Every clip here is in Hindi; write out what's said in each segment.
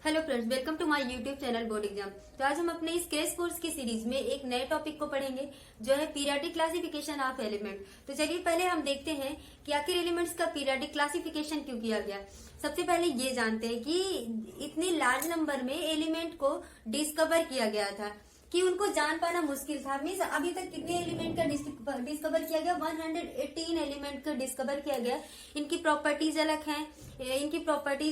Hello friends, welcome to my YouTube channel board exam. तो आज हम अपने इस क्रैश कोर्स की सीरीज में एक नए टॉपिक को पढ़ेंगे जो है पीरियोडिक क्लासिफिकेशन ऑफ एलिमेंट। तो चलिए पहले हम देखते हैं कि आखिर एलिमेंट्स का पीरियोडिक क्लासिफिकेशन क्यों किया गया। सबसे पहले ये जानते हैं कि इतने लार्ज नंबर में एलिमेंट को डिस्कवर किया गया था कि उनको जान पाना मुश्किल था। मीन्स अभी तक कितने एलिमेंट का डिस्कवर किया गया, 118 एलिमेंट का डिस्कवर किया गया। इनकी प्रॉपर्टीज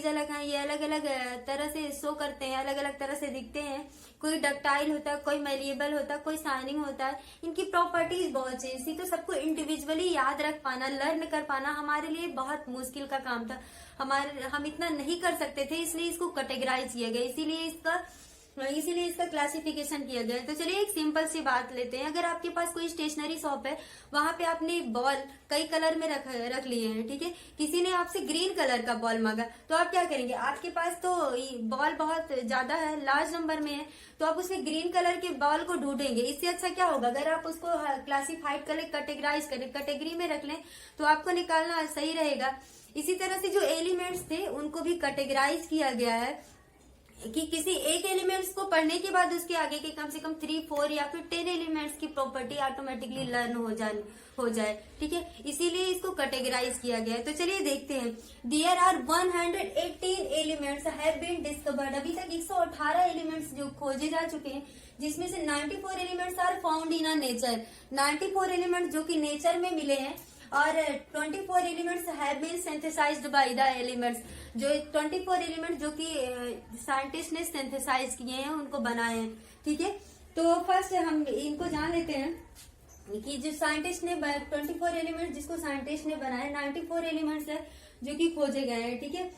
अलग हैं, ये अलग अलग तरह से शो करते हैं, अलग अलग तरह से दिखते हैं। कोई डक्टाइल होता है, कोई मेलिएबल होता है, कोई शाइनिंग होता है। इनकी प्रॉपर्टीज बहुत चेंज थी, तो सबको इंडिविजुअली याद रख पाना, लर्न कर पाना हमारे लिए बहुत मुश्किल का काम था। हम इतना नहीं कर सकते थे, इसलिए इसको कैटेगराइज किया गया, इसीलिए इसका क्लासिफिकेशन किया गया। तो चलिए एक सिंपल सी बात लेते हैं। अगर आपके पास कोई स्टेशनरी शॉप है, वहां पे आपने बॉल कई कलर में रख लिए हैं, ठीक है। किसी ने आपसे ग्रीन कलर का बॉल मांगा, तो आप क्या करेंगे? आपके पास तो बॉल बहुत ज्यादा है, लार्ज नंबर में है, तो आप उसमें ग्रीन कलर के बॉल को ढूंढेंगे। इससे अच्छा क्या होगा, अगर आप उसको क्लासिफाइड करें, कैटेगराइज करें, कैटेगरी में रख लें, तो आपको निकालना सही रहेगा। इसी तरह से जो एलिमेंट्स थे उनको भी कैटेगराइज किया गया है कि किसी एक एलिमेंट्स को पढ़ने के बाद उसके आगे के कम से कम 3, 4 या फिर 10 एलिमेंट्स की प्रॉपर्टी ऑटोमेटिकली लर्न हो जाए, ठीक है। इसीलिए इसको कैटेगराइज किया गया है। तो चलिए देखते हैं। There are 118 elements have been discovered. अभी तक 118 एलिमेंट्स जो खोजे जा चुके हैं, जिसमें से 94 elements are found in nature. 94 elements जो कि नेचर में मिले हैं, और 24 elements have been synthesised by the elements. जो 24 एलिमेंट जो कि साइंटिस्ट ने सिंथेसाइज किए हैं, उनको बनाए हैं, ठीक है। तो फर्स्ट हम इनको जान लेते हैं कि जो साइंटिस्ट ने 24 एलिमेंट जिसको साइंटिस्ट ने बनाया, 94 एलिमेंट्स है जो कि खोजे गए हैं, ठीक है।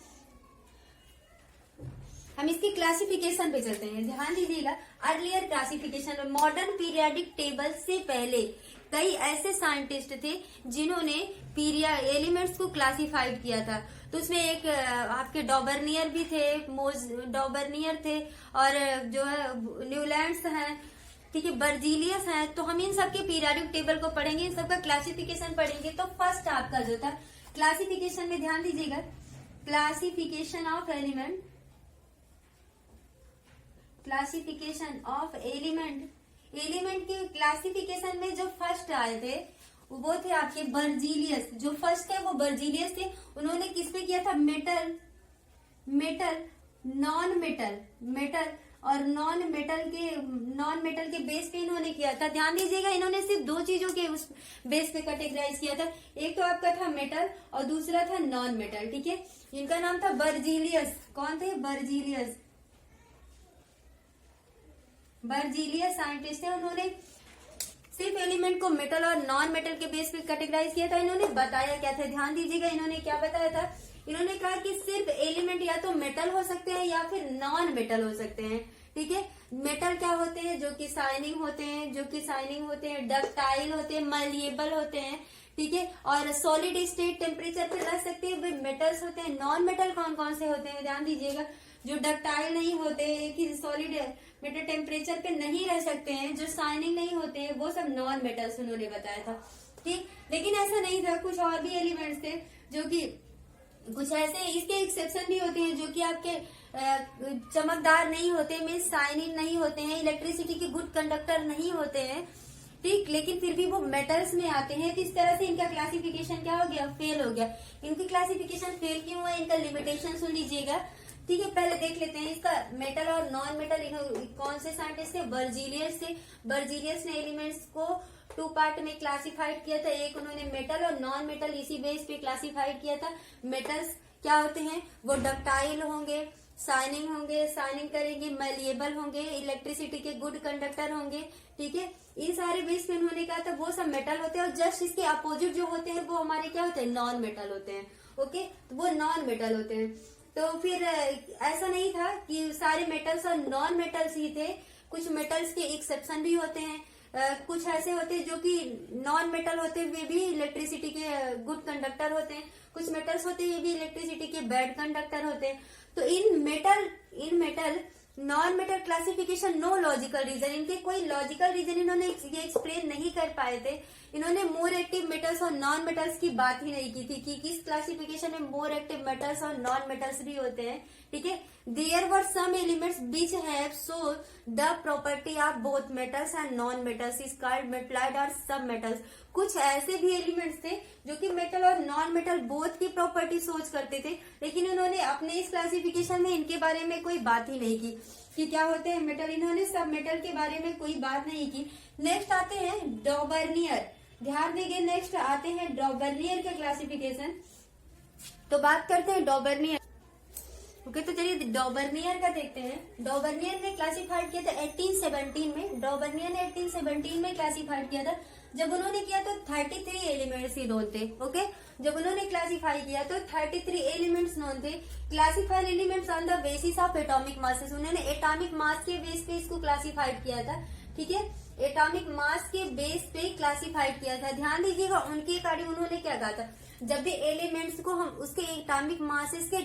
हम इसकी क्लासिफिकेशन पे चलते हैं, ध्यान दीजिएगा। Earlier classification, modern periodic table से पहले कई ऐसे साइंटिस्ट थे जिन्होंने एलिमेंट्स को क्लासिफाइड किया था। तो उसमें एक आपके डॉबर्नियर भी थे, डॉबर्नियर थे, और जो है न्यूलैंड्स हैं, ठीक है, बर्जीलियस हैं। तो हम इन सबके पीरियोडिक टेबल को पढ़ेंगे, इन सबका क्लासिफिकेशन पढ़ेंगे। तो फर्स्ट आपका जो था क्लासिफिकेशन में, ध्यान दीजिएगा, classification of element, classification of element की क्लासिफिकेशन में जो फर्स्ट आए थे वो थे आपके बर्जीलियस। जो फर्स्ट है वो बर्जीलियस थे। उन्होंने किस पे किया था? मेटल, नॉन मेटल के बेस पे इन्होंने किया था। ध्यान दीजिएगा, इन्होंने सिर्फ दो चीजों के उस बेस पे कैटेगराइज किया था। एक तो आपका था मेटल और दूसरा था नॉन मेटल, ठीक है। इनका नाम था बर्जीलियस। कौन थे? बर्जीलियस साइंटिस्ट है। उन्होंने सिर्फ एलिमेंट को मेटल और नॉन मेटल के बेस पे कैटेगराइज किया था। इन्होंने बताया क्या था? ध्यान दीजिएगा, इन्होंने क्या बताया था? इन्होंने कहा कि सिर्फ एलिमेंट या तो मेटल हो सकते हैं या फिर नॉन मेटल हो सकते हैं, ठीक है। मेटल क्या होते हैं? जो कि शाइनिंग होते हैं, डक्टाइल होते हैं, मलिएबल होते हैं, ठीक है, और सॉलिड स्टेट टेम्परेचर पे रह सकते हैं, वे मेटल्स होते हैं। नॉन मेटल कौन कौन से होते हैं? ध्यान दीजिएगा, जो डक्टाइल नहीं होते, एक ही सॉलिड मेटल टेम्परेचर पे नहीं रह सकते हैं, जो शाइनिंग नहीं होते हैं, वो सब नॉन मेटल्स उन्होंने बताया था, ठीक। लेकिन ऐसा नहीं था, कुछ और भी एलिमेंट्स थे जो कि कुछ ऐसे, इसके एक्सेप्शन भी होते हैं जो कि आपके चमकदार नहीं होते, मीन्स शाइनिंग नहीं होते हैं, इलेक्ट्रिसिटी के गुड कंडक्टर नहीं होते हैं, ठीक, लेकिन फिर भी वो मेटल्स में आते हैं। तो इस तरह से इनका क्लासिफिकेशन क्या हो गया? फेल हो गया। इनकी क्लासिफिकेशन फेल क्यों हुआ? इनका लिमिटेशन सुन लीजिएगा, ठीक है। पहले देख लेते हैं इसका मेटल और नॉन मेटल कौन से साइंटिस्ट थे? बर्जीलियस ने एलिमेंट्स को 2 पार्ट में क्लासिफाइड किया था। एक उन्होंने मेटल और नॉन मेटल इसी बेस पे क्लासिफाइड किया था। मेटल्स क्या होते हैं? वो डक्टाइल होंगे, शाइनिंग करेंगे, मलिएबल होंगे, इलेक्ट्रिसिटी के गुड कंडक्टर होंगे, ठीक है। इन सारे बेस पे उन्होंने कहा था वो सब मेटल होते हैं, और जस्ट इसके अपोजिट जो होते हैं वो हमारे क्या होते हैं? नॉन मेटल होते हैं, ओके। तो वो नॉन मेटल होते हैं। तो फिर ऐसा नहीं था कि सारे मेटल्स और नॉन मेटल्स ही थे, कुछ मेटल्स के एक्सेप्शन भी होते हैं। कुछ ऐसे होते हैं जो कि नॉन मेटल होते हुए भी इलेक्ट्रिसिटी के गुड कंडक्टर होते हैं, कुछ मेटल्स होते हुए भी इलेक्ट्रिसिटी के बैड कंडक्टर होते हैं। तो इन metal non metal classification no logical reason, इनके कोई लॉजिकल रीजन इन्होंने ये एक्सप्लेन नहीं कर पाए थे इन्होंने मोर एक्टिव मेटल्स और नॉन मेटल्स की बात ही नहीं की थी कि किस क्लासिफिकेशन में मोर एक्टिव मेटल्स और नॉन मेटल्स भी होते हैं। ठीक है, there were some elements which have so the property of both metals and non metals is called metalloid और सब मेटल्स। कुछ ऐसे भी एलिमेंट्स थे जो कि मेटल और नॉन मेटल बोथ की प्रॉपर्टी सोच करते थे, लेकिन उन्होंने अपने इस क्लासिफिकेशन में इनके बारे में कोई बात ही नहीं की कि क्या होते हैं मेटल। इन्होंने सब मेटल के बारे में कोई बात नहीं की। नेक्स्ट आते हैं डॉबर्नियर। ध्यान देंगे, नेक्स्ट आते हैं डॉबर्नियर का क्लासिफिकेशन। तो बात करते हैं डॉबर्नियर। ओके, तो चलिए डॉबर्नियर का देखते हैं। डॉबर्नियर ने क्लासिफाइड किया था 1817 में। डॉबर्नियर ने 1817 में क्लासिफाइड किया था। जब उन्होंने किया तो 33 एलिमेंट्स ही नोन थे। ओके, जब उन्होंने क्लासिफाई किया तो 33 एलिमेंट्स नोन थे। Classified elements on the basis of atomic masses. उन्होंने एटॉमिक मास के बेस पे इसको क्लासिफाइड किया था। ठीक है, एटॉमिक मास के बेस पे क्लासिफाइड किया था। ध्यान दीजिएगा, उनके अकॉर्डिंग उन्होंने क्या कहा था, जब भी एलिमेंट्स को हम उसके एटॉमिक मासेस के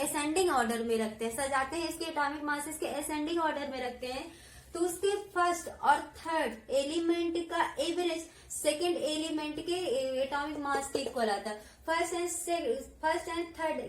असेंडिंग ऑर्डर में रखते हैं, सजाते हैं, इसके एटॉमिक मासेस के असेंडिंग ऑर्डर में रखते हैं, तो उसके फर्स्ट और थर्ड एलिमेंट का एवरेज सेकेंड एलिमेंट के एटॉमिक मास के इक्वल आता है। फर्स्ट एंड थर्ड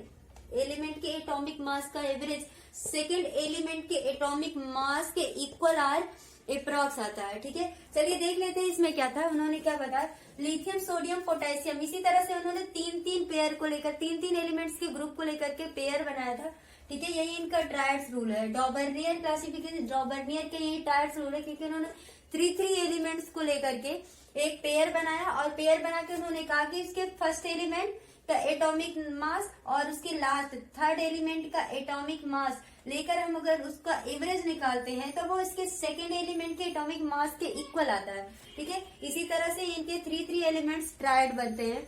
एलिमेंट के एटॉमिक मास का एवरेज सेकेंड एलिमेंट के एटॉमिक मास के इक्वल आर अप्रॉक्स आता है। ठीक है, चलिए देख लेते हैं इसमें क्या था। उन्होंने क्या बताया, लिथियम, सोडियम, पोटेशियम, इसी तरह से उन्होंने तीन पेयर को लेकर तीन एलिमेंट्स के ग्रुप को लेकर के पेयर बनाया था। ठीक है, यही इनका ट्रायड्स रूल है। डॉबर्नियर क्लासिफिकेशन, डॉबर्नियर के यही ट्रायड्स रूल है, क्योंकि उन्होंने थ्री एलिमेंट्स को लेकर के एक पेयर बनाया और पेयर बना के उन्होंने कहा कि इसके फर्स्ट एलिमेंट का एटॉमिक मास और उसके लास्ट थर्ड एलिमेंट का एटॉमिक मास लेकर हम अगर उसका एवरेज निकालते हैं तो वो इसके सेकेंड एलिमेंट के एटॉमिक मास के इक्वल आता है। ठीक है, इसी तरह से इनके थ्री एलिमेंट्स ट्रायड बनते हैं।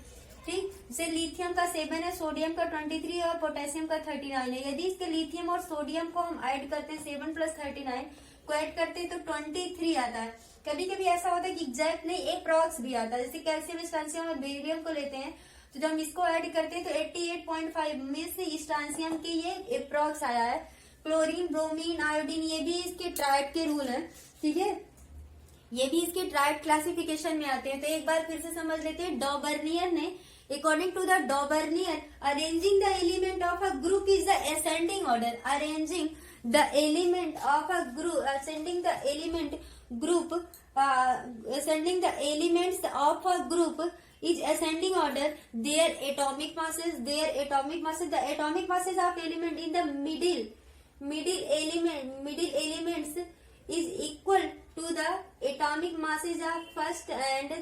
ठीक, जैसे लिथियम का 7 है, सोडियम का 23 और पोटेशियम का 39 है। यदि इसके लिथियम और सोडियम को हम ऐड करते हैं, 7 + 39 को ऐड करते हैं तो 23 आता है। कभी कभी ऐसा होता है कि एग्जैक्ट नहीं, अप्रॉक्स भी आता है। जैसे कैल्शियम, स्ट्रांसियम और बेरिलियम को लेते हैं तो जब हम इसको ऐड करते हैं तो 88.5 में से स्ट्रांसियम के ये अप्रॉक्स आया है। क्लोरीन, ब्रोमीन, आयोडीन, ये भी इसके ट्रायड के रूल है। ठीक है, ये भी इसके ट्रायड क्लासिफिकेशन में आते हैं। तो एक बार फिर से समझ लेते हैं। डॉबर्नियर ने, according to the Daubernier, arranging the element of a group is the ascending order. Arranging the element of a group, ascending the elements of a group is ascending order. Their atomic masses, the atomic masses of element in the middle elements is equal to the atomic masses of first and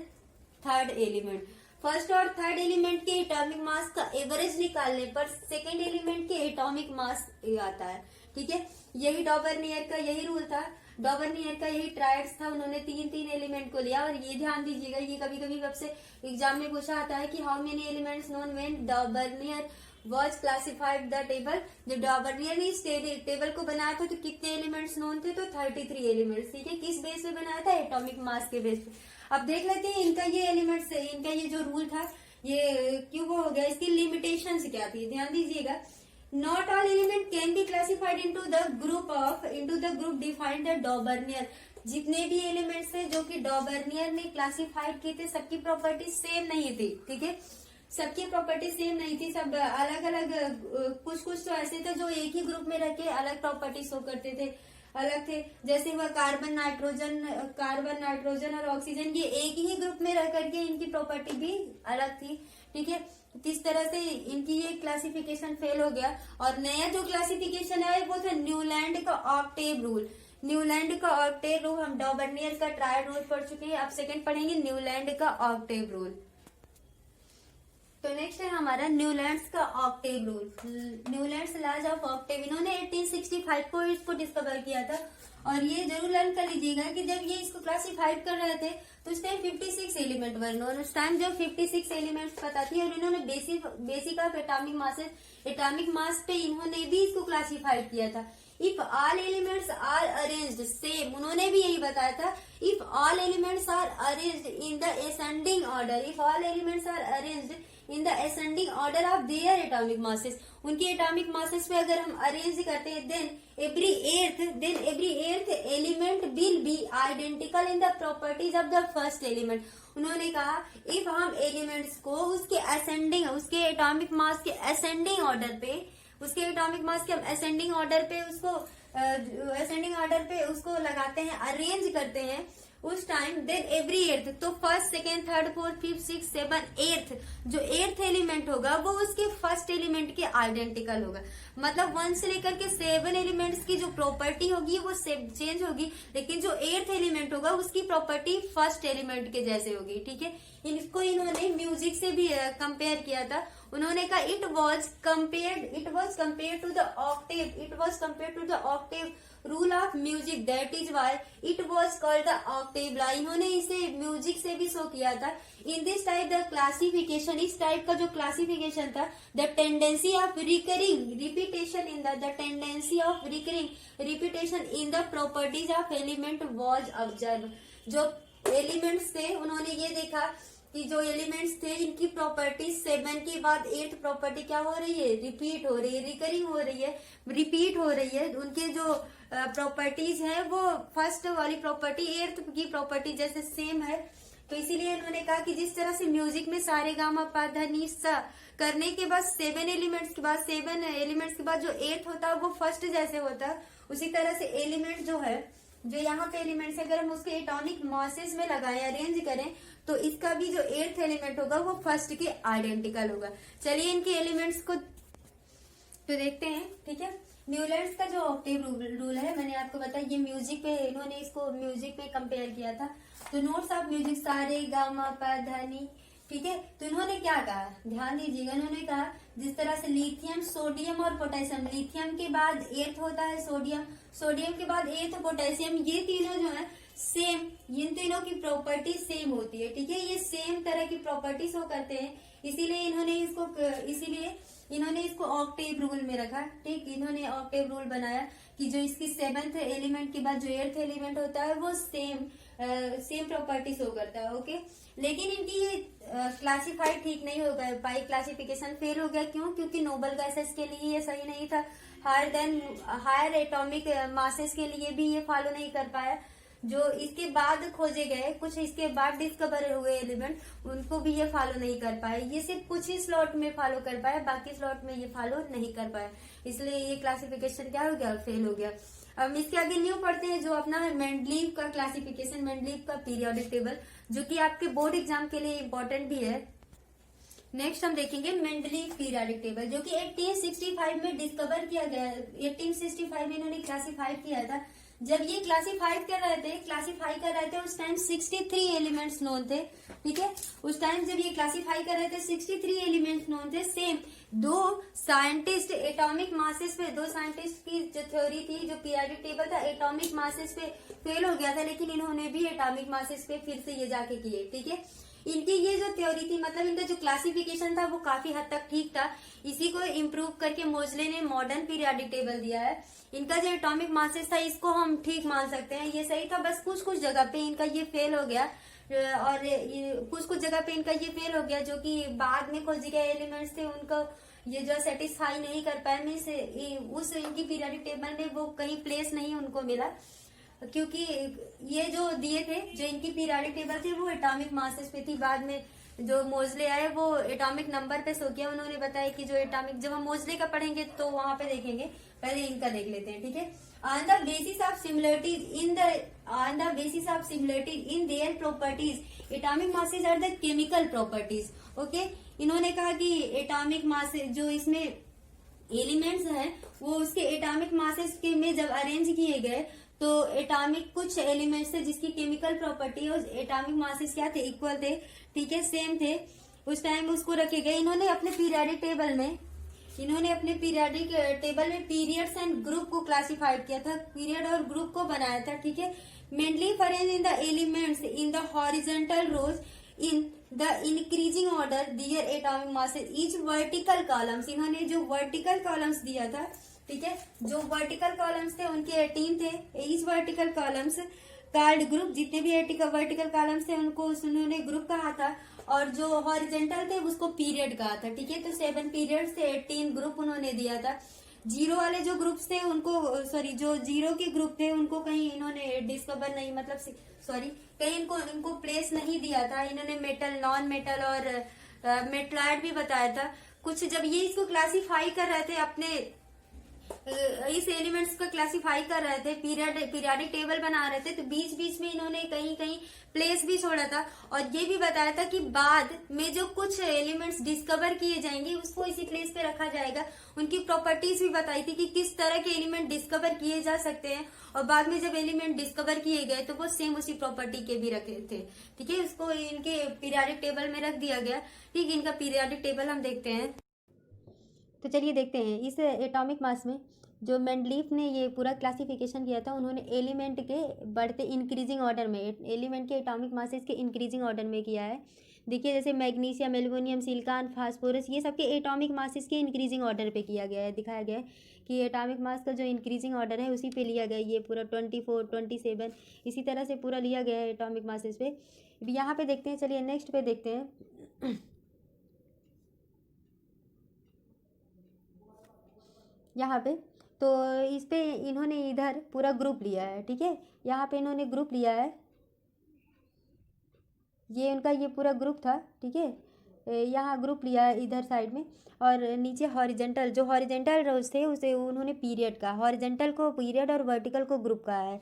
third element. First और थर्ड एलिमेंट के एटॉमिक मास का एवरेज निकालने पर सेकेंड एलिमेंट के एटॉमिक मास आता है। ठीक है, यही डॉबर्नियर का यही रूल था। डॉबर्नियर का यही ट्रायड्स था। उन्होंने तीन एलिमेंट को लिया। और ये ध्यान दीजिएगा, ये कभी कभी आपसे एग्जाम में पूछा आता है कि how many elements known when डॉबर्नियर was classified the table. जब डॉबर्नियर ने इस टेबल को बनाया था तो कितने एलिमेंट्स नोन थे, तो 33 एलिमेंट्स। ठीक है, किस बेस पे बनाया था, एटॉमिक मास के बेस पे। अब देख लेते हैं इनका ये एलिमेंट्स, इनका ये जो रूल था ये क्यों वो हो गया, इसकी लिमिटेशंस क्या थी, ध्यान दीजिएगा। Not all element can be classified into the group defined the डॉबर्नियर। जितने भी एलिमेंट्स थे जो कि डॉबर्नियर ने क्लासिफाइड किए थे, सबकी प्रॉपर्टी सेम नहीं थी। ठीक है, सबकी प्रॉपर्टी सेम नहीं थी, सब अलग अलग, कुछ तो ऐसे थे जो एक ही ग्रुप में रह के अलग प्रॉपर्टी शो करते थे, अलग थे। जैसे वह कार्बन, नाइट्रोजन और ऑक्सीजन, ये एक ही ग्रुप में रह करके इनकी प्रॉपर्टी भी अलग थी। ठीक है, किस तरह से इनकी ये क्लासिफिकेशन फेल हो गया। और नया जो क्लासिफिकेशन है वो था न्यूलैंड का ऑक्टेव रूल। न्यूलैंड का ऑक्टेव रूल, हम डॉबर्नियर का ट्रायड रूल पढ़ चुके हैं, अब सेकंड पढ़ेंगे न्यूलैंड का ऑक्टेव रूल। तो नेक्स्ट है हमारा न्यूलैंड्स का octave rule, Newlands laws of octave. इन्होंने 1865 को इसको डिस्कवर किया था। और ये जरूर लर्न कर लीजिएगा कि जब ये इसको क्लासिफाइड कर रहे थे तो उस टाइम 56 एलिमेंट वर नोन। उस टाइम जब 56 एलिमेंट्स पता थी और इन्होंने बेसिक ऑफ एटॉमिक मास पे इन्होंने भी इसको क्लासिफाइड किया था। If all elements are arranged, same उन्होंने भी यही बताया था, if all elements are arranged in the ascending order, if all elements are arranged in the ascending order of their atomic masses, उनके एटॉमिक मासेस पे अगर हम अरेंज करते हैं, then every eighth element will be identical in the properties of the first element. उन्होंने कहा इफ हम एलिमेंट्स को उसके असेंडिंग, उसके एटॉमिक मास के असेंडिंग ऑर्डर पे, उसके एटॉमिक मास के हम असेंडिंग ऑर्डर पे उसको लगाते हैं, अरेंज करते हैं उस टाइम, देन एवरी एर्थ, तो first second third fourth fifth six seven eighth, जो एर्थ एलिमेंट होगा वो उसके फर्स्ट एलिमेंट के आइडेंटिकल होगा। मतलब 1 से लेकर के 7 एलिमेंट्स की जो प्रॉपर्टी होगी वो चेंज होगी, लेकिन जो एर्थ एलिमेंट होगा उसकी प्रॉपर्टी फर्स्ट एलिमेंट के जैसे होगी। ठीक है, इनको इन्होंने म्यूजिक से भी कंपेयर किया था। उन्होंने कहा it was compare to the octave rule of music, that is why it was called the octave law. इन्होंने इसे म्यूजिक से भी शो किया था। In this type the classification, इस टाइप का जो क्लासिफिकेशन था, the tendency of recurring repetition in the properties of element was observe. जो एलिमेंट्स थे उन्होंने ये देखा कि जो एलिमेंट्स थे इनकी प्रॉपर्टी 7 के बाद 8th प्रॉपर्टी क्या हो रही है, रिपीट हो रही है, रिकरिंग हो रही है, रिपीट हो रही है। उनके जो प्रॉपर्टीज है वो फर्स्ट वाली प्रॉपर्टी 8th की प्रॉपर्टी जैसे सेम है। तो इसीलिए उन्होंने कहा कि जिस तरह से म्यूजिक में सारे गामा पा धा नी सा करने के बाद 7 एलिमेंट्स के बाद जो 8th होता है वो फर्स्ट जैसे होता है, उसी तरह से एलिमेंट जो है, जो यहाँ पे एलिमेंट्स, अगर हम उसके एटॉमिक मासेस में लगाएं, अरेंज करें, तो इसका भी जो 8th एलिमेंट होगा वो फर्स्ट के आइडेंटिकल होगा। चलिए इनके एलिमेंट्स को तो देखते हैं। ठीक है, न्यूलैंड्स का जो ऑक्टेव रूल है, मैंने आपको बताया, ये म्यूजिक पे, इन्होंने इसको म्यूजिक में कंपेयर किया था। तो नोट्स ऑफ म्यूजिक सारे गामा पा धा नी। ठीक है, तो इन्होंने क्या कहा, ध्यान दीजिएगा। इन्होंने कहा जिस तरह से लिथियम, सोडियम और पोटेशियम, लिथियम के बाद 8th होता है सोडियम, सोडियम के बाद 8th पोटेशियम, ये तीनों जो है सेम, इन तीनों की प्रॉपर्टी सेम होती है। ठीक है, ये सेम तरह की प्रॉपर्टी शो करते हैं, इसीलिए इन्होंने इसको ऑक्टेव रूल में रखा। ठीक, इन्होंने ऑक्टेव रूल बनाया कि जो इसकी 7th एलिमेंट के बाद जो 8th एलिमेंट होता है वो सेम प्रॉपर्टी शो करता है। ओके, लेकिन इनकी ये क्लासिफाइड ठीक नहीं हो गया, बाई क्लासिफिकेशन फेल हो गया। क्यों? क्योंकि नोबल गैसेस के लिए ये सही नहीं था, हायर एटॉमिक मासेस के लिए भी ये फॉलो नहीं कर पाया। जो इसके बाद खोजे गए, कुछ इसके बाद डिस्कवर हुए एलिमेंट, उनको भी ये फॉलो नहीं कर पाए। ये सिर्फ कुछ ही स्लॉट में फॉलो कर पाया, बाकी स्लॉट में ये फॉलो नहीं कर पाया, इसलिए ये क्लासिफिकेशन क्या हो गया, फेल हो गया। अब इसके आगे न्यू पढ़ते हैं जो अपना है मेंडलीव का क्लासिफिकेशन, मेंडलीव का पीरियोडिक टेबल, जो कि आपके बोर्ड एग्जाम के लिए इम्पोर्टेंट भी है। नेक्स्ट हम देखेंगे मेंडलीव पीरियोडिक टेबल, जो कि 1865 में डिस्कवर किया गया। 1865 में इन्होंने क्लासिफाई किया था। जब ये क्लासिफाई कर रहे थे उस टाइम 63 एलिमेंट्स नोन थे। ठीक है, उस टाइम जब ये क्लासिफाई कर रहे थे 63 एलिमेंट्स नोन थे। सेम दो साइंटिस्ट एटॉमिक मासेस पे, दो साइंटिस्ट की जो थ्योरी थी, जो पीरियोडिक टेबल था, एटॉमिक मासेस पे फेल हो गया था, लेकिन इन्होंने भी एटॉमिक मासेस पे फिर से ये जाके किए। ठीक है, इनकी ये जो थ्योरी थी, मतलब इनका जो क्लासिफिकेशन था वो काफी हद तक ठीक था। इसी को इम्प्रूव करके मोजले ने मॉडर्न पीरियोडिक टेबल दिया है। इनका जो एटॉमिक मासेस था इसको हम ठीक मान सकते हैं, ये सही था। बस कुछ जगह पे इनका ये फेल हो गया, और कुछ जगह पे इनका ये फेल हो गया, जो कि बाद में खोजे गए एलिमेंट्स थे उनको ये जो सेटिस्फाई नहीं कर पाए, में से उस इनकी पीरियोडिक टेबल में वो कहीं प्लेस नहीं उनको मिला, क्योंकि ये जो दिए थे, जो इनकी पीरियोडिक टेबल थी वो एटॉमिक मासेस पे थी। बाद में जो मोजले आए वो एटॉमिक नंबर पे शो किया। उन्होंने बताया कि जो एटॉमिक, जब हम मोजले का पढ़ेंगे तो वहां पे देखेंगे, पहले इनका देख लेते हैं। ठीक है, on the basis of similarities in their properties atomic masses are the chemical properties. Okay, इन्होंने कहा कि एटॉमिक मासेज जो इसमें एलिमेंट्स हैं वो उसके एटॉमिक मासेस के में जब अरेंज किए गए तो एटॉमिक कुछ एलिमेंट्स थे जिसकी केमिकल प्रॉपर्टी और एटॉमिक मासेस क्या थे, इक्वल थे। ठीक है, सेम थे। उस टाइम उसको रखे गए। इन्होंने अपने पीरियोडिक टेबल में पीरियड्स एंड ग्रुप को क्लासिफाइड किया था, पीरियड और ग्रुप को बनाया था। ठीक है, mainly arrange in the elements in the horizontal rows in the increasing order their atomic masses each vertical columns. इन्होंने जो वर्टिकल कॉलम्स दिया था, ठीक है, जो वर्टिकल कॉलम्स थे उनके 18 थे। Each vertical columns card group, जितने भी वर्टिकल कॉलम्स थे उनको उन्होंने ग्रुप कहा था, और जो हॉरिजेंटल थे उसको पीरियड कहा था। ठीक है, तो 7 पीरियड्स थे, 18 ग्रुप उन्होंने दिया था। जीरो वाले जो ग्रुप्स थे उनको, सॉरी जो जीरो के ग्रुप थे उनको कहीं इन्होंने डिस्कवर नहीं, मतलब सॉरी कहीं इनको प्लेस नहीं दिया था। इन्होंने मेटल, नॉन मेटल और मेटलॉइड भी बताया था। कुछ जब ये इसको क्लासिफाई कर रहे थे, अपने इस एलिमेंट्स को क्लासिफाई कर रहे थे, पीरियाडिक टेबल बना रहे थे, तो बीच बीच में इन्होंने कहीं कहीं प्लेस भी छोड़ा था। और ये भी बताया था कि बाद में जो कुछ एलिमेंट्स डिस्कवर किए जाएंगे उसको इसी प्लेस पे रखा जाएगा। उनकी प्रॉपर्टीज भी बताई थी कि किस तरह के एलिमेंट डिस्कवर किए जा सकते हैं, और बाद में जब एलिमेंट डिस्कवर किए गए तो वो सेम उसी प्रॉपर्टी के भी रखे थे। ठीक है, उसको इनके पीरियाडिक टेबल में रख दिया गया। ठीक, इनका पीरियाडिक टेबल हम देखते हैं। तो चलिए देखते हैं इस एटॉमिक मास में जो मेंडलीफ ने ये पूरा क्लासिफिकेशन किया था, उन्होंने एलिमेंट के बढ़ते इंक्रीजिंग ऑर्डर में, एलिमेंट के एटॉमिक मासेस के इंक्रीजिंग ऑर्डर में किया है। देखिए जैसे मैग्नीशियम, एल्युमिनियम, सिलिकॉन, फास्फोरस, ये सबके एटॉमिक मासेस के इंक्रीजिंग ऑर्डर पे किया गया है। दिखाया गया है कि एटॉमिक मास का जो इंक्रीजिंग ऑर्डर है उसी पे लिया गया है। ये पूरा 24, 27 इसी तरह से पूरा लिया गया है एटॉमिक मासेस पे। यहाँ पे देखते हैं, चलिए नेक्स्ट पे देखते हैं। यहाँ पे तो इस पे इन्होंने इधर पूरा ग्रुप लिया है। ठीक है, यहाँ पे इन्होंने ग्रुप लिया है, ये उनका ये पूरा ग्रुप था। ठीक है, यहाँ ग्रुप लिया है इधर साइड में, और नीचे हॉरिजेंटल, जो हॉरिजेंटल रोज थे उसे उन्होंने पीरियड का, हॉरिजेंटल को पीरियड और वर्टिकल को ग्रुप कहा है।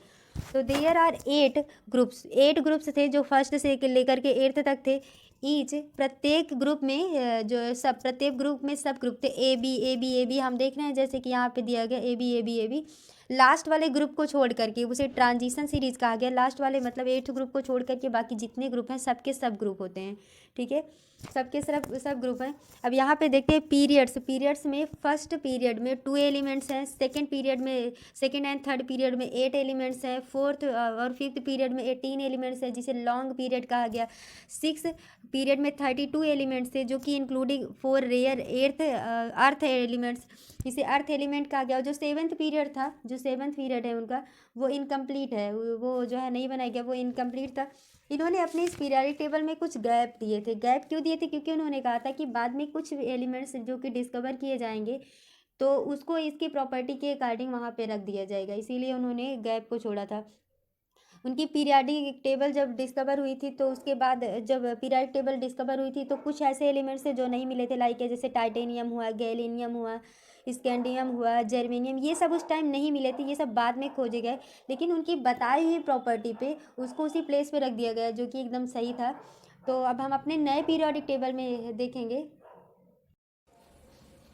तो देयर आर 8 ग्रुप्स, 8 ग्रुप्स थे जो फर्स्ट से लेकर के 8th तक थे। ईच, प्रत्येक ग्रुप में जो सब, प्रत्येक ग्रुप में सब ग्रुप थे, A B A B A B हम देख रहे हैं, जैसे कि यहाँ पे दिया गया A B A B A B. Last वाले ग्रुप को छोड़ करके उसे ट्रांजिशन सीरीज कहा गया। लास्ट वाले मतलब 8th ग्रुप को छोड़ करके बाकी जितने ग्रुप हैं सबके सब ग्रुप होते हैं। ठीक है, सबके सब ग्रुप हैं। अब यहाँ पे देखते हैं पीरियड्स। पीरियड्स में फर्स्ट पीरियड में 2 एलिमेंट्स हैं, सेकंड पीरियड में, सेकंड एंड थर्ड पीरियड में 8 एलिमेंट्स हैं, फोर्थ और फिफ्थ पीरियड में 18 एलिमेंट्स हैं जिसे लॉन्ग पीरियड कहा गया। 6th पीरियड में 32 एलिमेंट्स थे जो कि इंक्लूडिंग 4 रेयर अर्थ एलिमेंट्स, इसे अर्थ एलिमेंट कहा गया। जो 7th पीरियड था, जो 7th पीरियड है उनका, वो इनकम्प्लीट है, वो जो है नहीं बनाया गया, वो इनकम्प्लीट था। इन्होंने अपने इस पीरियडिक टेबल में कुछ गैप दिए थे। गैप क्यों दिए थे? क्योंकि उन्होंने कहा था कि बाद में कुछ एलिमेंट्स जो कि डिस्कवर किए जाएंगे तो उसको इसकी प्रॉपर्टी के अकॉर्डिंग वहाँ पे रख दिया जाएगा, इसीलिए उन्होंने गैप को छोड़ा था। उनकी पीरियडिक टेबल जब डिस्कवर हुई थी तो उसके बाद जब पीरियडिक टेबल डिस्कवर हुई थी तो कुछ ऐसे एलिमेंट्स थे जो नहीं मिले थे, लाइक जैसे टाइटेनियम हुआ, गैलेनियम हुआ, स्कैंडियम हुआ, जर्मेनियम, ये सब उस टाइम नहीं मिले थे, ये सब बाद में खोजे गए। लेकिन उनकी बताई हुई प्रॉपर्टी पे उसको उसी प्लेस पे रख दिया गया जो कि एकदम सही था। तो अब हम अपने नए पीरियडिक टेबल में देखेंगे।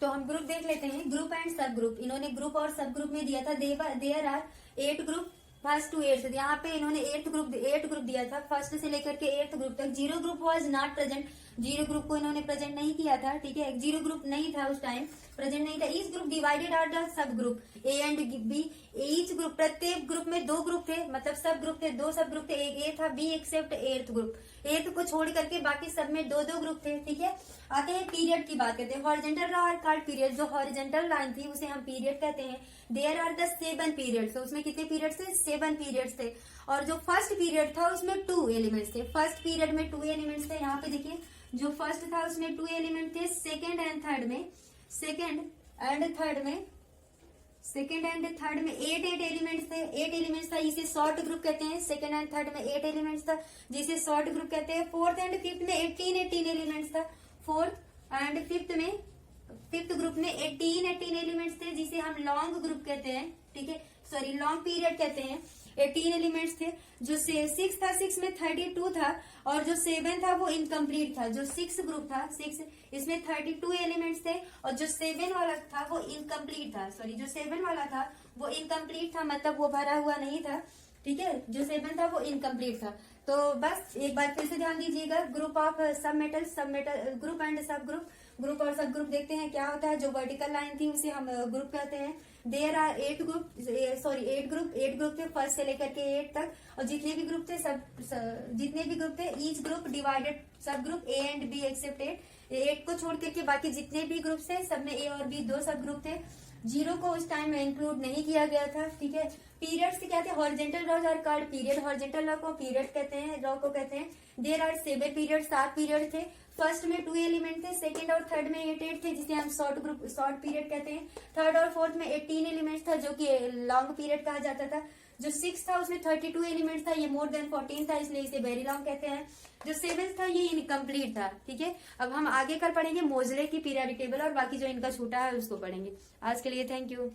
तो हम ग्रुप देख लेते हैं, ग्रुप एंड सब ग्रुप। इन्होंने ग्रुप और सब ग्रुप में दिया था there are 8 group first to 8th। यहाँ पे इन्होंने 8 ग्रुप दिया था, फर्स्ट से लेकर के 8th ग्रुप तक। 0 group was not present, 0 group को इन्होंने प्रेजेंट नहीं किया था। ठीक है, 0 ग्रुप नहीं था उस टाइम, प्रेजेंट नहीं था। Each group divided are the सब group A and B. Each group, प्रत्येक ग्रुप में 2 ग्रुप थे, मतलब सब ग्रुप थे, 2 सब ग्रुप थे। एक ए था, B accept 8th group, 8th को छोड़ करके बाकी सब में 2-2 ग्रुप थे। ठीक है, आते हैं पीरियड की बात करते हैं। हॉरिजेंटल आर कॉल्ड पीरियड, जो हॉरिजेंटल लाइन थी उसे हम पीरियड कहते हैं। देयर आर द 7 पीरियड्स, तो उसमें कितने पीरियड्स थे? 7 पीरियड्स थे। और जो फर्स्ट पीरियड था उसमें 2 एलिमेंट्स थे। फर्स्ट पीरियड में 2 एलिमेंट्स थे। यहाँ पे देखिए जो फर्स्ट था उसमें 2 एलिमेंट थे। सेकेंड एंड थर्ड में 8 एलिमेंट्स थे। 8 एलिमेंट्स था, इसे शॉर्ट ग्रुप कहते हैं। सेकेंड एंड थर्ड में 8 एलिमेंट्स था जिसे शॉर्ट ग्रुप कहते हैं। फोर्थ एंड फिफ्थ में 18 एलिमेंट्स था। फोर्थ एंड फिफ्थ ग्रुप में 18 एलिमेंट्स थे जिसे हम लॉन्ग ग्रुप कहते हैं। ठीक है, सॉरी लॉन्ग पीरियड कहते हैं। 18 एलिमेंट्स थे। जो 6 था, 6 में 32 था, और जो 7 था वो इनकम्प्लीट था। जो 6 ग्रुप था, 6 इसमें 32 एलिमेंट्स थे, और जो 7 वाला था वो इनकम्प्लीट था। सॉरी, जो 7 वाला था वो इनकम्प्लीट था, मतलब वो भरा हुआ नहीं था। ठीक है, जो 7 था वो इनकम्प्लीट था। तो बस एक बार फिर से ध्यान दीजिएगा, ग्रुप ऑफ सब मेटल, ग्रुप एंड सब ग्रुप। ग्रुप और सब ग्रुप देखते हैं क्या होता है। जो वर्टिकल लाइन थी उसे हम ग्रुप कहते हैं। There are 8 group, sorry 8 group थे फर्स्ट से लेकर के 8 तक, और जितने भी ग्रुप थे ईच ग्रुप डिवाइडेड सब group A and B except 8 को छोड़ करके बाकी जितने भी ग्रुप थे सब में ए और बी 2 सब ग्रुप थे। 0 को उस टाइम में इंक्लूड नहीं किया गया था। ठीक है, पीरियड्स क्या थे? Horizontal rows are called period, horizontal row को पीरियड कहते हैं, रॉ को कहते हैं। देयर आर 7 पीरियड, 7 पीरियड थे। फर्स्ट में 2 एलिमेंट थे, सेकंड और थर्ड में 8 थे जिसे हम शॉर्ट पीरियड कहते हैं। थर्ड और फोर्थ में 18 एलिमेंट्स था जो कि लॉन्ग पीरियड कहा जाता था। जो 6 था उसमें 32 एलिमेंट्स था, ये मोर देन 14 था इसलिए इसे वेरी लॉन्ग कहते हैं। जो 7 था ये इनकम्प्लीट था। ठीक है, अब हम आगे कल पढ़ेंगे मोजले की पीरियोडिक टेबल और बाकी जो इनका छूटा है उसको पढ़ेंगे। आज के लिए थैंक यू।